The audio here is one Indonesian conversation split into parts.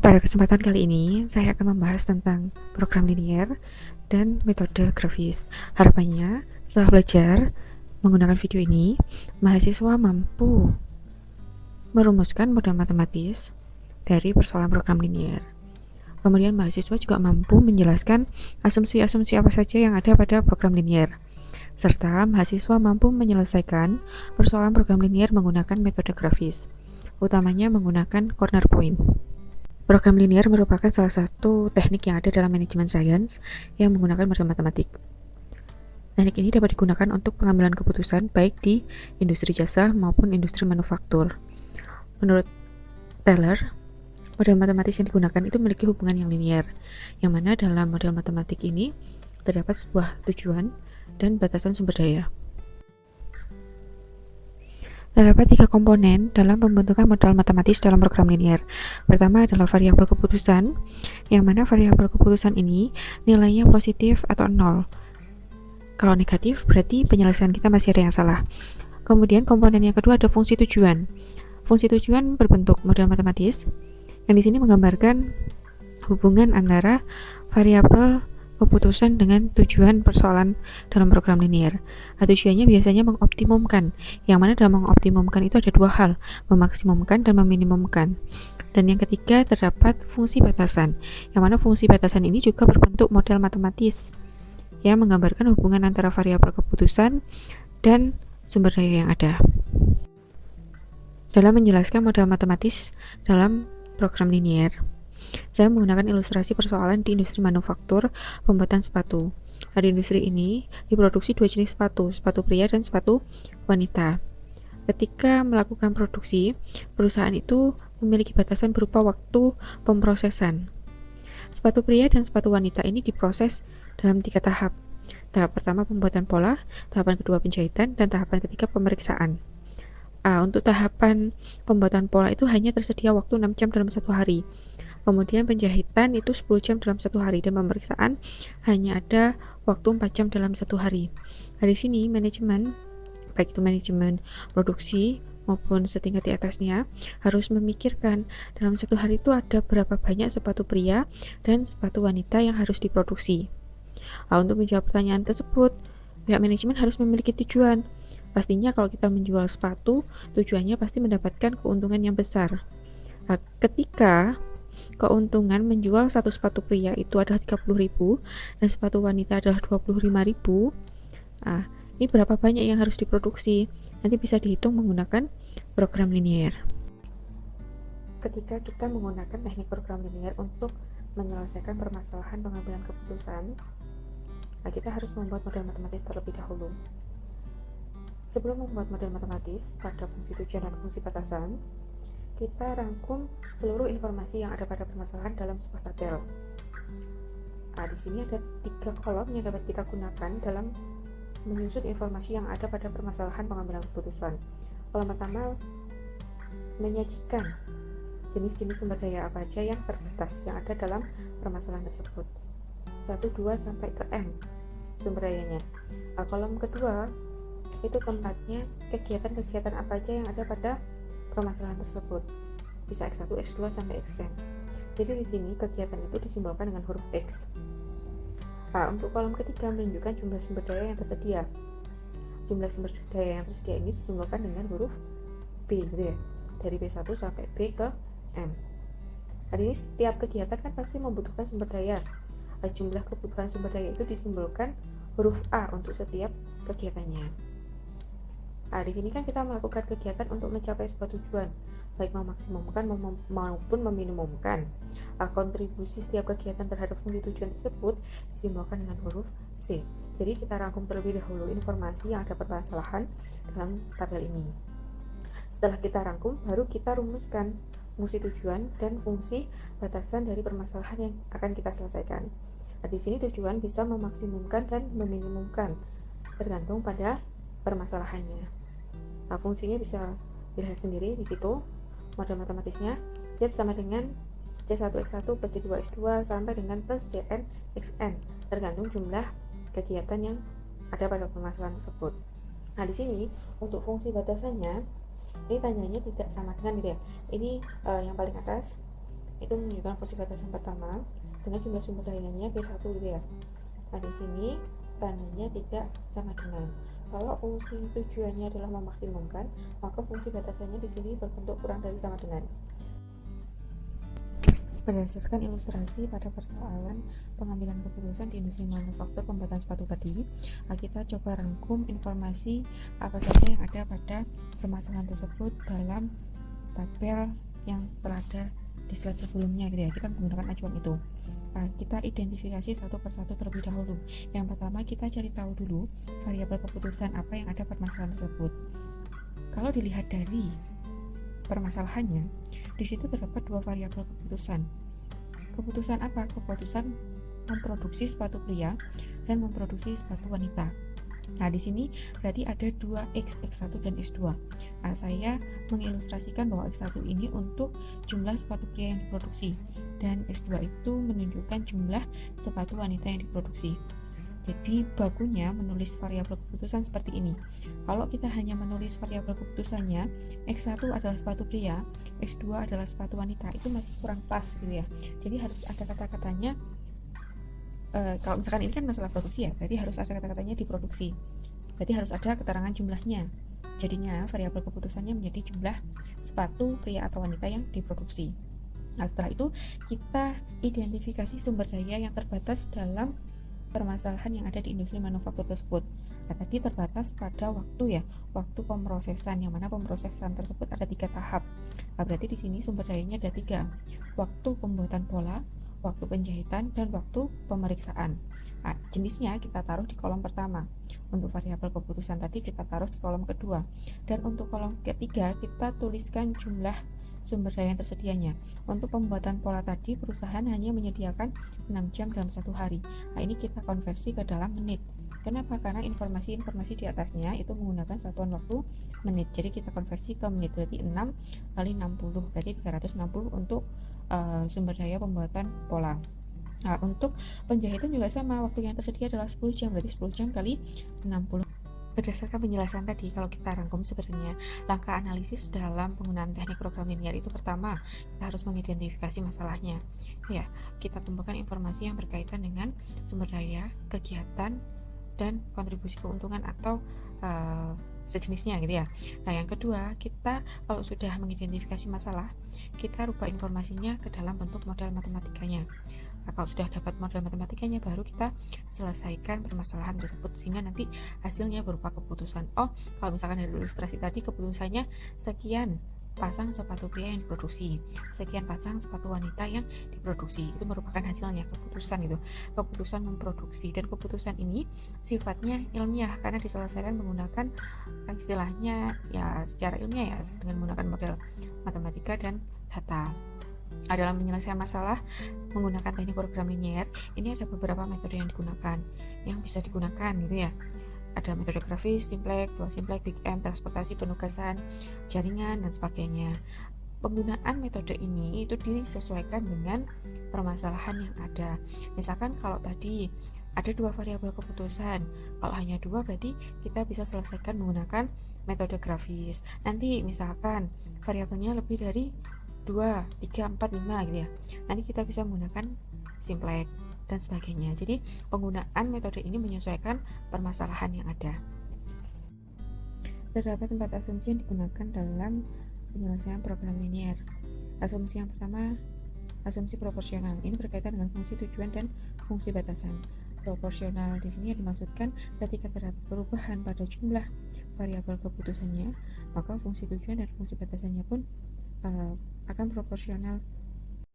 Pada kesempatan kali ini, saya akan membahas tentang program linier dan metode grafis. Harapannya, setelah belajar menggunakan video ini, mahasiswa mampu merumuskan model matematis dari persoalan program linier. Kemudian mahasiswa juga mampu menjelaskan asumsi-asumsi apa saja yang ada pada program linier, serta mahasiswa mampu menyelesaikan persoalan program linier menggunakan metode grafis, utamanya menggunakan corner point. Program linier merupakan salah satu teknik yang ada dalam manajemen sains yang menggunakan model matematik. Teknik ini dapat digunakan untuk pengambilan keputusan baik di industri jasa maupun industri manufaktur. Menurut Taylor, model matematis yang digunakan itu memiliki hubungan yang linier, yang mana dalam model matematik ini terdapat sebuah tujuan dan batasan sumber daya. Terdapat 3 komponen dalam pembentukan model matematis dalam program linier. Pertama adalah variabel keputusan, yang mana variabel keputusan ini nilainya positif atau 0. Kalau negatif, berarti penyelesaian kita masih ada yang salah. Kemudian komponen yang kedua ada fungsi tujuan. Fungsi tujuan berbentuk model matematis, yang di sini menggambarkan hubungan antara variabel keputusan dengan tujuan persoalan dalam program linier. Tujuannya biasanya mengoptimumkan, yang mana dalam mengoptimumkan itu ada 2 hal, memaksimumkan dan meminimumkan. Dan yang ketiga terdapat fungsi batasan, yang mana fungsi batasan ini juga berbentuk model matematis, yang menggambarkan hubungan antara variabel keputusan dan sumber daya yang ada. Dalam menjelaskan model matematis dalam program linier, saya menggunakan ilustrasi persoalan di industri manufaktur pembuatan sepatu. Di industri ini diproduksi 2 jenis sepatu, sepatu pria dan sepatu wanita. Ketika melakukan produksi, perusahaan itu memiliki batasan berupa waktu pemrosesan. Sepatu pria dan sepatu wanita ini diproses dalam 3 tahap. Tahap pertama pembuatan pola, tahapan kedua penjahitan, dan tahapan ketiga pemeriksaan. Untuk tahapan pembuatan pola itu hanya tersedia waktu 6 jam dalam 1 hari. Kemudian penjahitan itu 10 jam dalam 1 hari, dan pemeriksaan hanya ada waktu 4 jam dalam 1 hari. Di sini manajemen, baik itu manajemen produksi maupun setingkat di atasnya, harus memikirkan dalam 1 hari itu ada berapa banyak sepatu pria dan sepatu wanita yang harus diproduksi. Untuk menjawab pertanyaan tersebut, pihak manajemen harus memiliki tujuan. Pastinya kalau kita menjual sepatu, tujuannya pasti mendapatkan keuntungan yang besar. Ketika keuntungan menjual satu sepatu pria itu adalah 30.000 dan sepatu wanita adalah 25.000. Ini berapa banyak yang harus diproduksi? Nanti bisa dihitung menggunakan program linier. Ketika kita menggunakan teknik program linier untuk menyelesaikan permasalahan pengambilan keputusan, kita harus membuat model matematis terlebih dahulu. Sebelum membuat model matematis pada fungsi tujuan dan fungsi batasan, kita rangkum seluruh informasi yang ada pada permasalahan dalam sebuah tabel. Di sini ada 3 kolom yang dapat kita gunakan dalam menyusun informasi yang ada pada permasalahan pengambilan keputusan. Kolom pertama menyajikan jenis-jenis sumber daya apa aja yang terbatas yang ada dalam permasalahan tersebut. 1, 2, sampai ke M sumber dayanya. Kolom kedua itu tempatnya kegiatan-kegiatan apa aja yang ada pada permasalahan tersebut, bisa X1, X2 sampai Xn. Jadi di sini kegiatan itu disimbolkan dengan huruf X. Untuk kolom ketiga menunjukkan jumlah sumber daya yang tersedia. Jumlah sumber daya yang tersedia ini disimbolkan dengan huruf B, gitu ya. Dari B1 sampai B ke M. Ini setiap kegiatan kan pasti membutuhkan sumber daya. Jumlah kebutuhan sumber daya itu disimbolkan huruf A untuk setiap kegiatannya. Di sini kan kita melakukan kegiatan untuk mencapai sebuah tujuan, baik memaksimumkan maupun meminimumkan. Kontribusi setiap kegiatan terhadap fungsi tujuan tersebut disimbolkan dengan huruf C. Jadi kita rangkum terlebih dahulu informasi yang ada permasalahan dalam tabel ini. Setelah kita rangkum, baru kita rumuskan fungsi tujuan dan fungsi batasan dari permasalahan yang akan kita selesaikan. Di sini tujuan bisa memaksimumkan dan meminimumkan, tergantung pada permasalahannya. Fungsinya bisa dilihat sendiri di situ. Model matematisnya Z sama dengan C1X1 plus C2X2 sampai dengan plus Cn Xn, tergantung jumlah kegiatan yang ada pada permasalahan tersebut. Di sini untuk fungsi batasannya, ini tanyanya tidak sama dengan gitu ya. Ini yang paling atas itu menunjukkan fungsi batasan pertama dengan jumlah sumber dayanya P1 gitu ya. Nah, di sini tandanya tidak sama dengan. Kalau fungsi tujuannya adalah memaksimumkan, maka fungsi batasannya di sini berbentuk kurang dari sama dengan. Berdasarkan ilustrasi pada persoalan pengambilan keputusan di industri manufaktur pembuatan sepatu tadi, kita coba rangkum informasi apa saja yang ada pada permasalahan tersebut dalam tabel yang terada di slide sebelumnya gitu ya. Kita menggunakan acuan itu. Kita identifikasi satu persatu terlebih dahulu. Yang pertama, kita cari tahu dulu variabel keputusan apa yang ada pada permasalahan tersebut. Kalau dilihat dari permasalahannya, di situ terdapat dua variabel keputusan. Keputusan apa? Keputusan memproduksi sepatu pria dan memproduksi sepatu wanita. Nah, di sini berarti ada dua X, X1 dan X2. Saya mengilustrasikan bahwa X1 ini untuk jumlah sepatu pria yang diproduksi dan X2 itu menunjukkan jumlah sepatu wanita yang diproduksi. Jadi bakunya menulis variabel keputusan seperti ini. Kalau kita hanya menulis variabel keputusannya, X1 adalah sepatu pria, X2 adalah sepatu wanita, itu masih kurang pas gitu ya. Jadi harus ada kata-katanya. Kalau misalkan ini kan masalah produksi ya, berarti harus ada kata-katanya diproduksi. Berarti harus ada keterangan jumlahnya. Jadinya variabel keputusannya menjadi jumlah sepatu pria atau wanita yang diproduksi. Nah, setelah itu kita identifikasi sumber daya yang terbatas dalam permasalahan yang ada di industri manufaktur tersebut. Nah, tadi terbatas pada waktu ya, waktu pemrosesan, yang mana pemrosesan tersebut ada 3 tahap. Nah, berarti di sini sumber dayanya ada 3, waktu pembuatan pola, waktu penjahitan, dan waktu pemeriksaan. Nah, jenisnya kita taruh di kolom pertama. Untuk variabel keputusan tadi kita taruh di kolom kedua, dan untuk kolom ketiga kita tuliskan jumlah sumber daya yang tersedianya. Untuk pembuatan pola tadi, perusahaan hanya menyediakan 6 jam dalam 1 hari. Nah, ini kita konversi ke dalam menit. Kenapa? Karena informasi-informasi di atasnya itu menggunakan satuan waktu menit. Jadi kita konversi ke menit, berarti 6 kali 60, berarti 360 untuk sumber daya pembuatan pola. Nah, untuk penjahitan juga sama, waktu yang tersedia adalah 10 jam, berarti 10 jam kali 60. Berdasarkan penjelasan tadi, kalau kita rangkum sebenarnya langkah analisis dalam penggunaan teknik program linear itu pertama, kita harus mengidentifikasi masalahnya. Ya, kita temukan informasi yang berkaitan dengan sumber daya, kegiatan, dan kontribusi keuntungan atau sejenisnya gitu ya. Nah, yang kedua, kita kalau sudah mengidentifikasi masalah, kita rubah informasinya ke dalam bentuk model matematikanya. Nah, kalau sudah dapat model matematikanya, baru kita selesaikan permasalahan tersebut sehingga nanti hasilnya berupa keputusan. Kalau misalkan dari ilustrasi tadi, keputusannya sekian pasang sepatu pria yang diproduksi, sekian pasang sepatu wanita yang diproduksi, itu merupakan hasilnya keputusan itu, keputusan memproduksi. Dan keputusan ini sifatnya ilmiah karena diselesaikan menggunakan istilahnya ya secara ilmiah ya, dengan menggunakan model matematika dan data. Dalam menyelesaikan masalah menggunakan teknik program linear, ini ada beberapa metode yang digunakan, yang bisa digunakan gitu ya. Ada metode grafis, simplex, dual simplex, big M, transportasi, penugasan, jaringan, dan sebagainya. Penggunaan metode ini itu disesuaikan dengan permasalahan yang ada. Misalkan kalau tadi ada 2 variabel keputusan, kalau hanya 2 berarti kita bisa selesaikan menggunakan metode grafis. Nanti misalkan variabelnya lebih dari 2, 3, 4, 5 gitu ya, nanti kita bisa menggunakan simplex dan sebagainya. Jadi penggunaan metode ini menyesuaikan permasalahan yang ada. Terdapat 4 asumsi yang digunakan dalam penyelesaian program linear. Asumsi yang pertama, asumsi proporsional. Ini berkaitan dengan fungsi tujuan dan fungsi batasan. Proporsional di sini dimaksudkan ketika terdapat perubahan pada jumlah variabel keputusannya, maka fungsi tujuan dan fungsi batasannya pun akan proporsional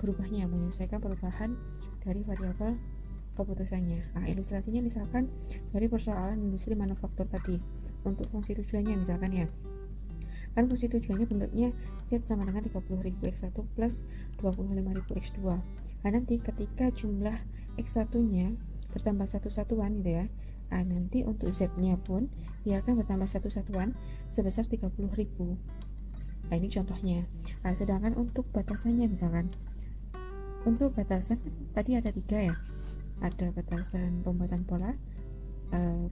berubahnya menyesuaikan perubahan dari variabel keputusannya. Nah, ilustrasinya misalkan dari persoalan industri manufaktur tadi. Untuk fungsi tujuannya misalkan ya, kan fungsi tujuannya bentuknya Z sama dengan 30.000 X1 plus 25.000 X2. Nah, nanti ketika jumlah X1 nya bertambah satu satuan gitu ya, nanti untuk Z nya pun dia akan bertambah satu satuan sebesar 30.000. Nah, ini contohnya. Sedangkan untuk batasannya misalkan, untuk batasan tadi ada 3 ya, ada batasan pembuatan pola,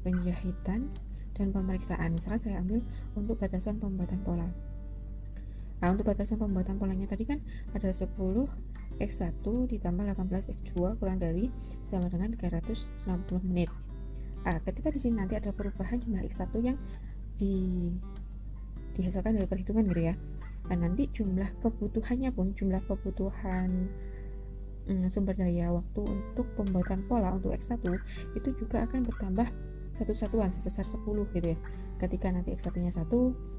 penjahitan, dan pemeriksaan. Misalkan saya ambil untuk batasan pembuatan pola. Untuk batasan pembuatan polanya tadi kan ada 10 X1 ditambah 18 X2 kurang dari sama dengan 360 menit. Ketika di sini nanti ada perubahan jumlah X1 yang dihasilkan dari perhitungan gitu ya. Nanti jumlah kebutuhan sumber daya waktu untuk pembuatan pola untuk X1 itu juga akan bertambah satu satuan sebesar 10 gitu ya. Ketika nanti X1 nya 1,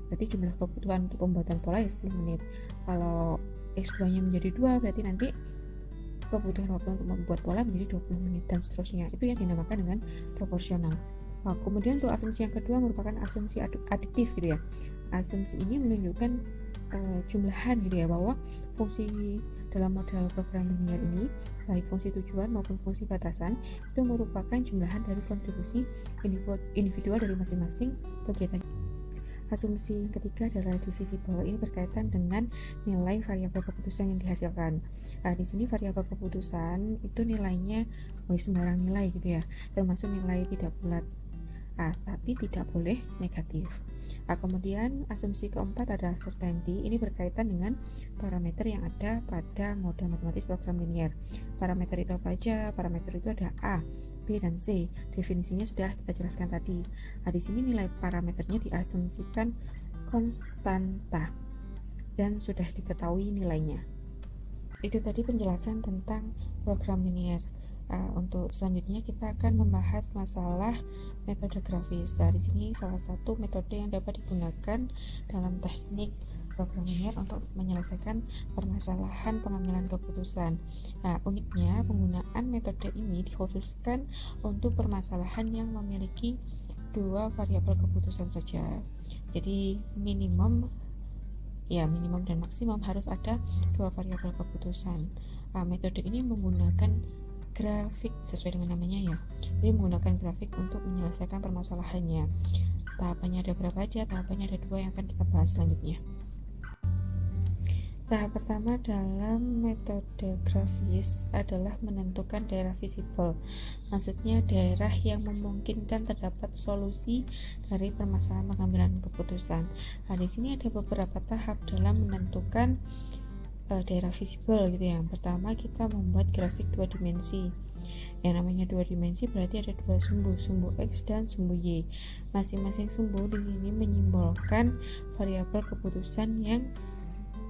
berarti jumlah kebutuhan untuk pembuatan pola ya 10 menit. Kalau X2 nya menjadi 2, berarti nanti kebutuhan waktu untuk membuat pola menjadi 20 menit dan seterusnya. Itu yang dinamakan dengan proporsional. Kemudian untuk asumsi yang kedua merupakan asumsi adiktif gitu ya. Asumsi ini menunjukkan jumlahan gitu ya, bahwa fungsi dalam model program linear ini, baik fungsi tujuan maupun fungsi batasan, itu merupakan jumlahan dari kontribusi individual dari masing-masing kegiatan. Asumsi ketiga adalah divisible. Ini berkaitan dengan nilai variabel keputusan yang dihasilkan. Di sini variabel keputusan itu nilainya sembarang nilai gitu ya, termasuk nilai tidak bulat. Tapi tidak boleh negatif. Kemudian asumsi keempat adalah certainty. Ini berkaitan dengan parameter yang ada pada model matematis program linear. Parameter itu apa aja? Parameter itu ada A, B, dan C. Definisinya sudah kita jelaskan tadi. Di sini nilai parameternya diasumsikan konstanta dan sudah diketahui nilainya. Itu tadi penjelasan tentang program linear. Untuk selanjutnya kita akan membahas masalah metode grafis. Di sini salah satu metode yang dapat digunakan dalam teknik program linear untuk menyelesaikan permasalahan pengambilan keputusan. Uniknya penggunaan metode ini dikhususkan untuk permasalahan yang memiliki dua variabel keputusan saja. Jadi minimum dan maksimum harus ada dua variabel keputusan. Metode ini menggunakan grafik sesuai dengan namanya ya. Jadi menggunakan grafik untuk menyelesaikan permasalahannya. Tahapannya ada berapa aja? Tahapannya ada 2 yang akan kita bahas selanjutnya. Tahap pertama dalam metode grafis adalah menentukan daerah visible. Maksudnya daerah yang memungkinkan terdapat solusi dari permasalahan pengambilan keputusan. Di sini ada beberapa tahap dalam menentukan daerah visible gitu ya. Yang pertama kita membuat grafik 2 dimensi. Yang namanya 2 dimensi berarti ada 2 sumbu X dan sumbu Y. Masing-masing sumbu di sini menyimbolkan variabel keputusan yang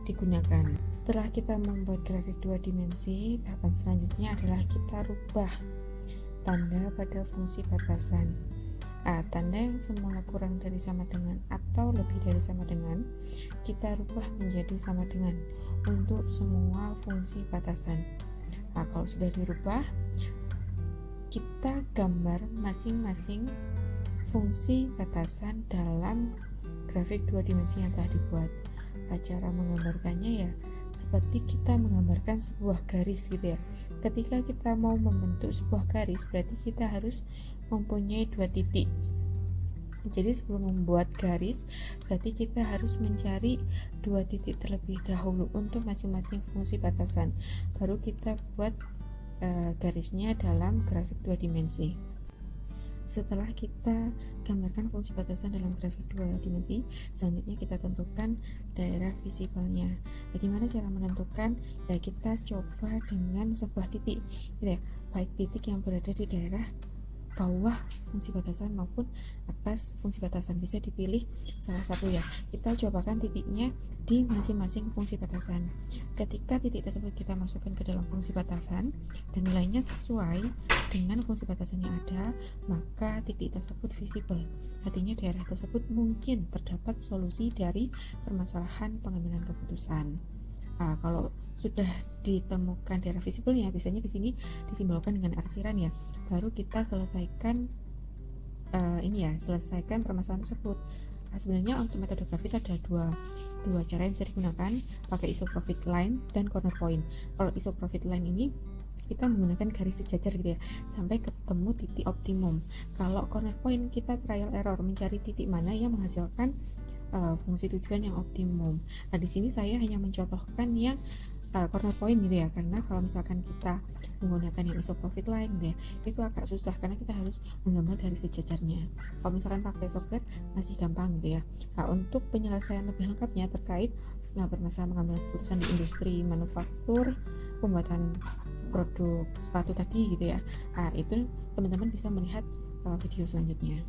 digunakan. Setelah kita membuat grafik 2 dimensi, tahapan selanjutnya adalah kita rubah tanda pada fungsi batasan. Tanda yang semula kurang dari sama dengan atau lebih dari sama dengan, kita rubah menjadi sama dengan untuk semua fungsi batasan. Kalau sudah dirubah, kita gambar masing-masing fungsi batasan dalam grafik 2 dimensi yang telah dibuat. Cara menggambarkannya ya seperti kita menggambarkan sebuah garis gitu ya. Ketika kita mau membentuk sebuah garis, berarti kita harus mempunyai 2 titik. Jadi sebelum membuat garis, berarti kita harus mencari 2 titik terlebih dahulu untuk masing-masing fungsi batasan. Baru kita buat garisnya dalam grafik 2 dimensi. Setelah kita gambarkan fungsi batasan dalam grafik 2 dimensi, selanjutnya kita tentukan daerah visibelnya. Bagaimana cara menentukan? Ya kita coba dengan sebuah titik, gitu ya. Baik titik yang berada di daerah bawah fungsi batasan maupun atas fungsi batasan, bisa dipilih salah satu ya. Kita cobakan titiknya di masing-masing fungsi batasan. Ketika titik tersebut kita masukkan ke dalam fungsi batasan dan nilainya sesuai dengan fungsi batasan yang ada, maka titik tersebut visible. Artinya daerah tersebut mungkin terdapat solusi dari permasalahan pengambilan keputusan. Kalau sudah ditemukan daerah visible-nya, biasanya di sini disimbolkan dengan arsiran ya. Baru kita selesaikan selesaikan permasalahan tersebut. Sebenarnya untuk metode grafis ada dua cara yang bisa digunakan, pakai isoprofit line dan corner point. Kalau isoprofit line ini kita menggunakan garis sejajar gitu ya, sampai ketemu titik optimum. Kalau corner point kita trial error, mencari titik mana yang menghasilkan fungsi tujuan yang optimum. Di sini saya hanya mencontohkan yang corner point gitu ya, karena kalau misalkan kita menggunakan yang isoprofit line gitu ya, itu agak susah karena kita harus menggambar garis sejajarnya. Kalau misalkan pakai software masih gampang gitu ya. Untuk penyelesaian lebih lengkapnya terkait permasalahan pengambilan keputusan di industri manufaktur pembuatan produk sepatu tadi gitu ya. Nah, itu teman-teman bisa melihat video selanjutnya.